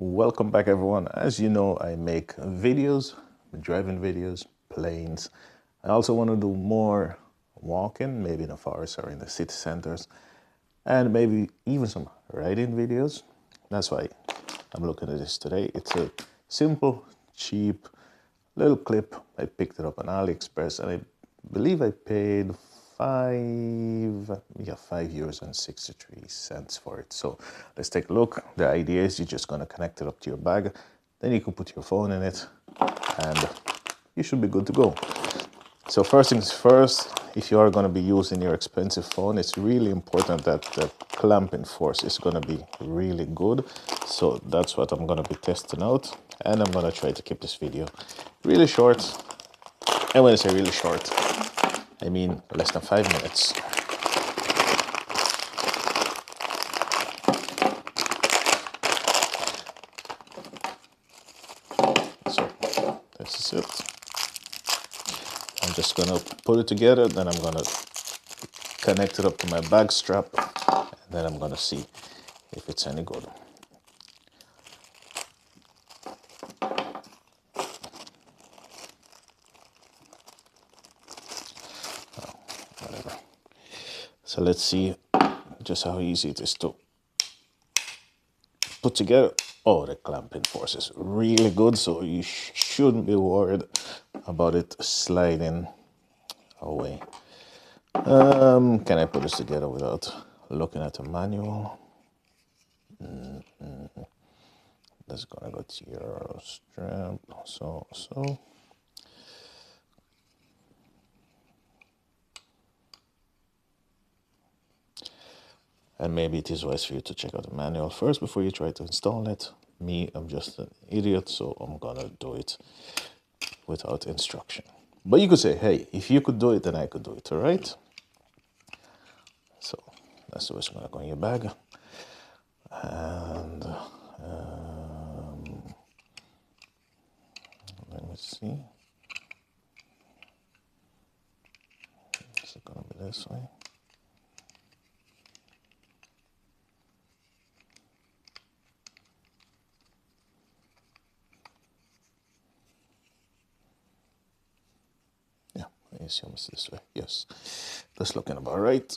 Welcome back, everyone. As you know, I make videos, driving videos, planes. I also want to do more walking, maybe in the forest or in the city centers, and maybe even some riding videos. That's why I'm looking at this today. It's a simple, cheap little clip. I picked it up on AliExpress, and I believe I paid €5.63 for it. So let's take a look. The idea is you're just going to connect it up to your bag, then you can put your phone in it, and you should be good to go. So first things first, if you are going to be using your expensive phone, it's really important that the clamping force is going to be really good. So that's what I'm going to be testing out, and I'm going to try to keep this video really short. And when I say really short, I mean less than 5 minutes. So this is it. I'm just gonna put it together, then I'm gonna connect it up to my bag strap, and then I'm gonna see if it's any good. Whatever. So let's see just how easy it is to put together. Oh, the clamping force is really good, so you shouldn't be worried about it sliding away. Can I put this together without looking at the manual? That's gonna go to your strap, so. And maybe it is wise for you to check out the manual first before you try to install it. Me, I'm just an idiot, so I'm gonna do it without instruction. But you could say, hey, if you could do it, then I could do it, all right? So that's the way it's gonna go in your bag. And let me see. Is it gonna be this way? I assume it's this way. Yes, that's looking about right.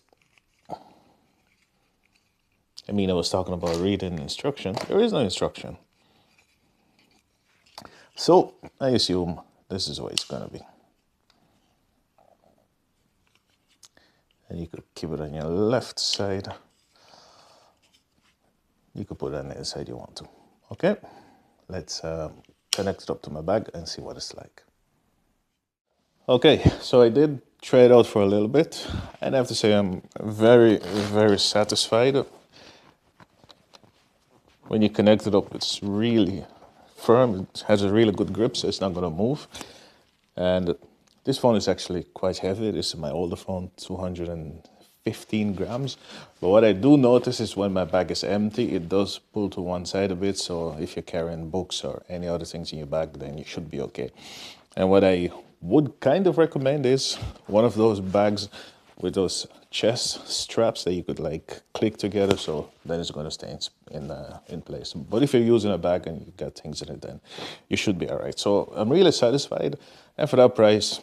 I mean, I was talking about reading instruction. There is no instruction. So I assume this is the way it's gonna be. And you could keep it on your left side. You could put it on the side you want to. Okay, let's connect it up to my bag and see what it's like. Okay, so I did try it out for a little bit, and I have to say I'm very, very satisfied. When you connect it up, it's really firm. It has a really good grip, so it's not going to move. And this phone is actually quite heavy. This is my older phone, 215 grams. But what I do notice is when my bag is empty, it does pull to one side a bit. So if you're carrying books or any other things in your bag, then you should be okay. And what I would kind of recommend is one of those bags with those chest straps that you could like click together, so then it's going to stay in place. But if you're using a bag and you got things in it, then you should be all right. So I'm really satisfied, and for that price,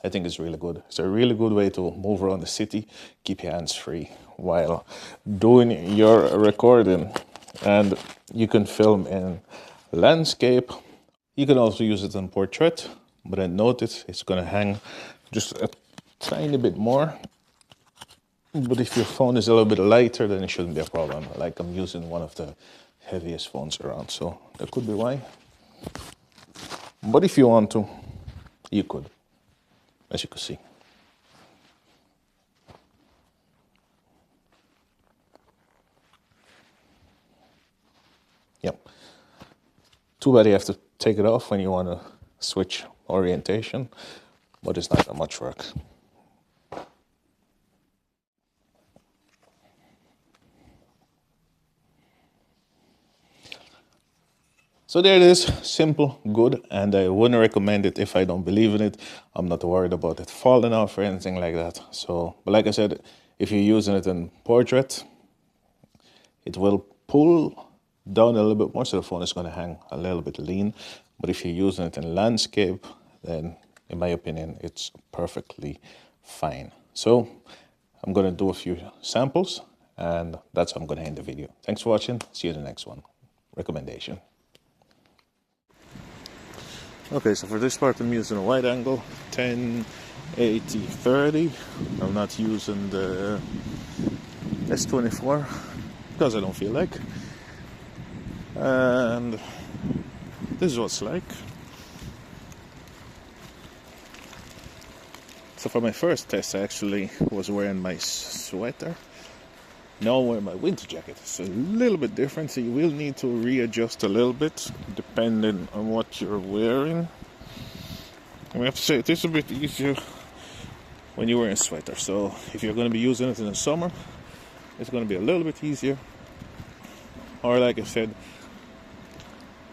I think it's really good. It's a really good way to move around the city, keep your hands free while doing your recording. And you can film in landscape. You can also use it in portrait, but I notice it's going to hang just a tiny bit more. But if your phone is a little bit lighter, then it shouldn't be a problem. Like I'm using one of the heaviest phones around, so that could be why. But if you want to, you could, as you can see. Yep. Too bad you have to take it off when you want to switch orientation, but it's not that much work. So there it is, simple, good, and I wouldn't recommend it if I don't believe in it. I'm not worried about it falling off or anything like that. So, but like I said, if you're using it in portrait, it will pull, down a little bit more, so the phone is going to hang a little bit lean. But if you're using it in landscape, then in my opinion, it's perfectly fine. So I'm going to do a few samples, and that's how I'm going to end the video. Thanks for watching. See you in the next one. Recommendation. Okay, so for this part I'm using a wide angle 10-80-30. I'm not using the S24 because I don't feel like. And this is what it's like. So for my first test I actually was wearing my sweater. Now I'm wearing my winter jacket. It's a little bit different, so you will need to readjust a little bit depending on what you're wearing. I have to say it is a bit easier when you're wearing a sweater. So if you're going to be using it in the summer, it's going to be a little bit easier. Or like I said,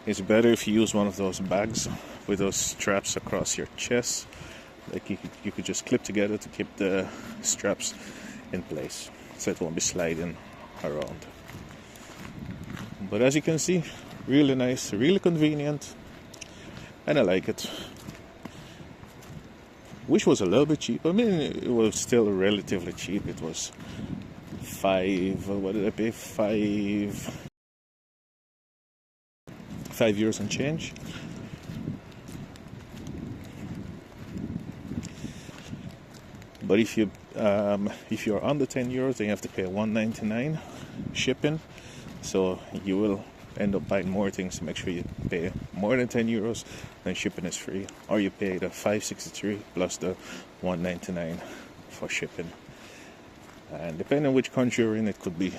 it's better if you use one of those bags with those straps across your chest. Like you could just clip together to keep the straps in place, so it won't be sliding around. But as you can see, really nice, really convenient, and I like it. Wish was a little bit cheap. I mean, it was still relatively cheap. It was what did I pay? €5 and change. But if you're under €10, then you have to pay $1.99 shipping. So you will end up buying more things. So make sure you pay more than €10, then shipping is free. Or you pay the $5.63 plus the $1.99 for shipping. And depending on which country you're in, it could be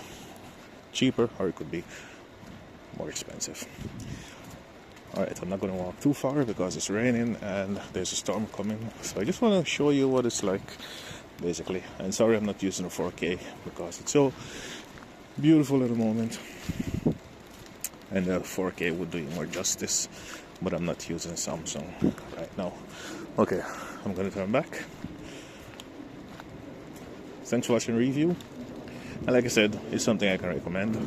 cheaper or it could be more expensive. Alright, I'm not going to walk too far because it's raining and there's a storm coming. So I just want to show you what it's like, basically. And sorry I'm not using a 4K because it's so beautiful at the moment. And the 4K would do you more justice. But I'm not using Samsung right now. Okay, I'm going to turn back. Thanks for watching the review. And like I said, it's something I can recommend.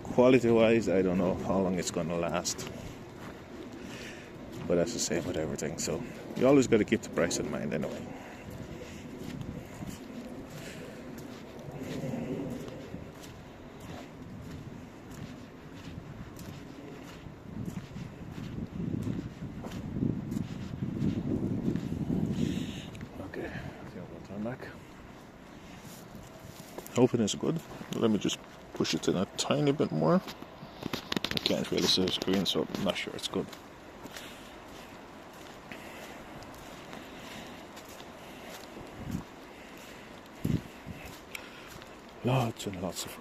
Quality-wise, I don't know how long it's going to last. But that's the same with everything, so you always got to keep the price in mind anyway. Okay, I think I'm going to turn back. Hoping it's good. Let me just push it in a tiny bit more. I can't really see the screen, so I'm not sure it's good. Lots and lots of